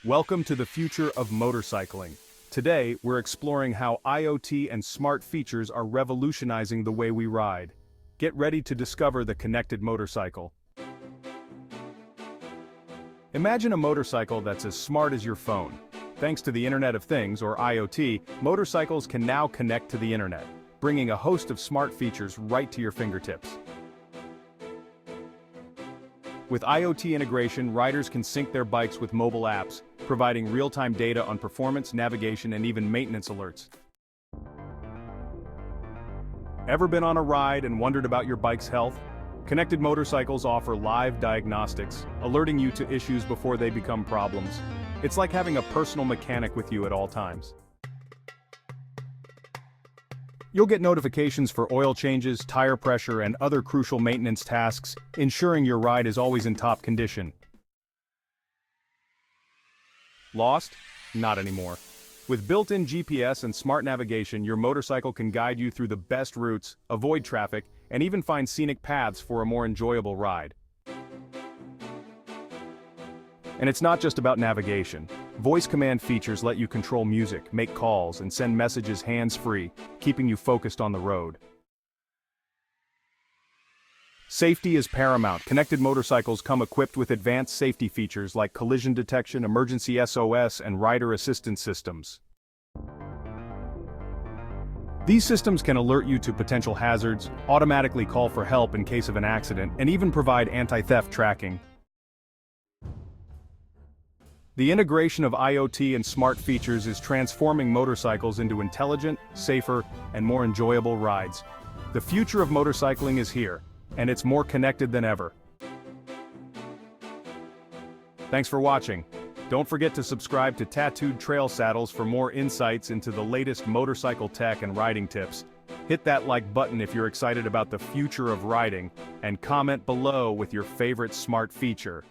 Welcome to the future of motorcycling. Today, we're exploring how IoT and smart features are revolutionizing the way we ride. Get ready to discover the connected motorcycle. Imagine a motorcycle that's as smart as your phone. Thanks to the Internet of Things, or IoT, motorcycles can now connect to the internet, bringing a host of smart features right to your fingertips. With IoT integration, riders can sync their bikes with mobile apps, providing real-time data on performance, navigation, and even maintenance alerts. Ever been on a ride and wondered about your bike's health? Connected motorcycles offer live diagnostics, alerting you to issues before they become problems. It's like having a personal mechanic with you at all times. You'll get notifications for oil changes, tire pressure, and other crucial maintenance tasks, ensuring your ride is always in top condition. Lost? Not anymore. With built-in GPS and smart navigation, your motorcycle can guide you through the best routes, avoid traffic, and even find scenic paths for a more enjoyable ride. And it's not just about navigation. Voice command features let you control music, make calls, and send messages hands-free, keeping you focused on the road. Safety is paramount. Connected motorcycles come equipped with advanced safety features like collision detection, emergency SOS, and rider assistance systems. These systems can alert you to potential hazards, automatically call for help in case of an accident, and even provide anti-theft tracking. The integration of IoT and smart features is transforming motorcycles into intelligent, safer, and more enjoyable rides. The future of motorcycling is here, and it's more connected than ever. Thanks for watching. Don't forget to subscribe to Tattooed Trail Saddles for more insights into the latest motorcycle tech and riding tips. Hit that like button if you're excited about the future of riding, and comment below with your favorite smart feature.